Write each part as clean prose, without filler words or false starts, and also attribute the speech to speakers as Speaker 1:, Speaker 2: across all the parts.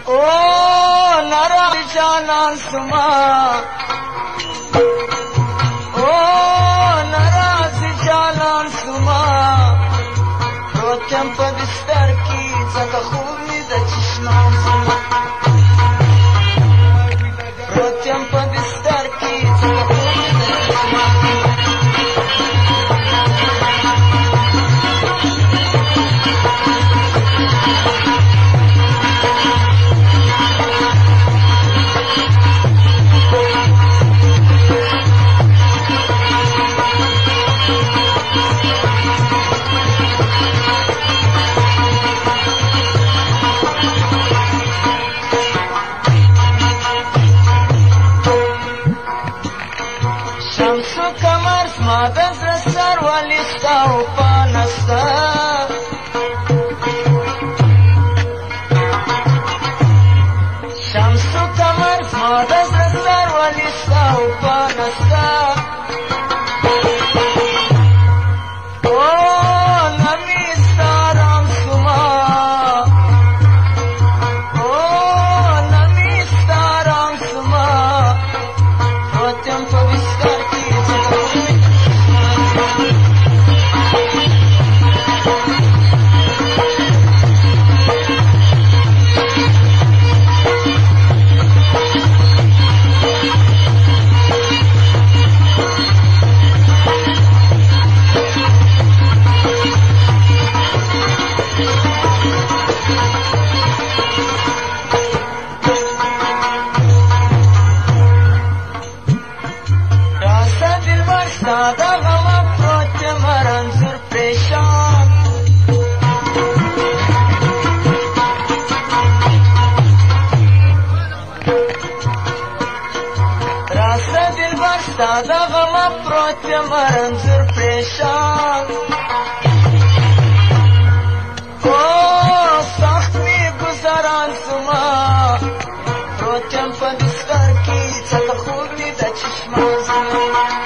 Speaker 1: او نراضي جانان سما او نراضي جانان سما روتم په بستر کې څنګه خوب مې د چشمان سما روتم په بستر کې څنګه خوب مې د چشمان مادز رسر والیستا و پانستا شمسو کمر مادز رسر والیستا و پانستا او نمیستا رام سما او نمیستا رام سما روتم پا بستر کی ساده غم پروت مرنزور پریشان راسته دلبر ساده غم پروت مرنزور پریشان او سخت می گذران سما پروتم په بستر کې څنګه خوب مې د چشمان سما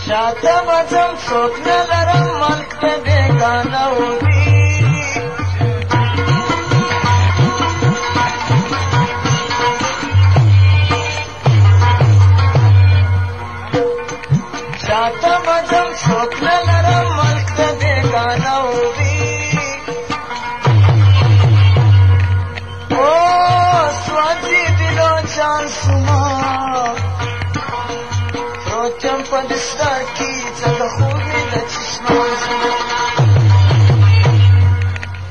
Speaker 1: شاته بچم څوک نه لرم ملک ته بېګانه وي شاته بچم څوک نه لرم ملک ته بېګانه وي او سوځي دلو جان سما روتم په بستر کې څنګه خوب مې د چشمان سما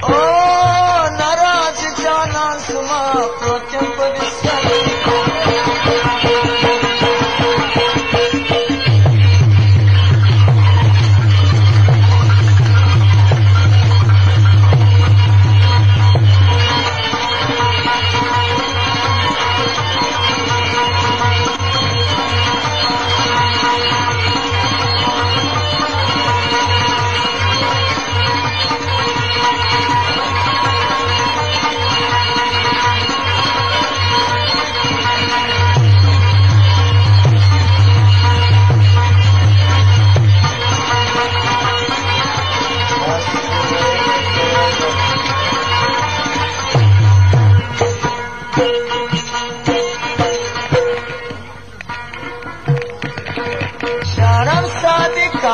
Speaker 1: او ناراضي جانان سما روتم په بستر کې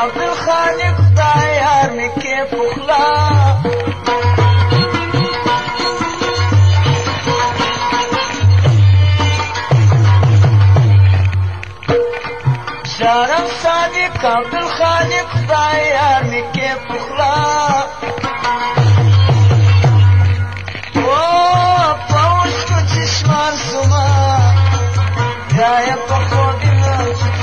Speaker 1: عبد الخالق خدایار می کې پخلا شارم صادق عبد الخالق خدایار می کې پخلا او پاوش کو چشمان سما یا په خو چې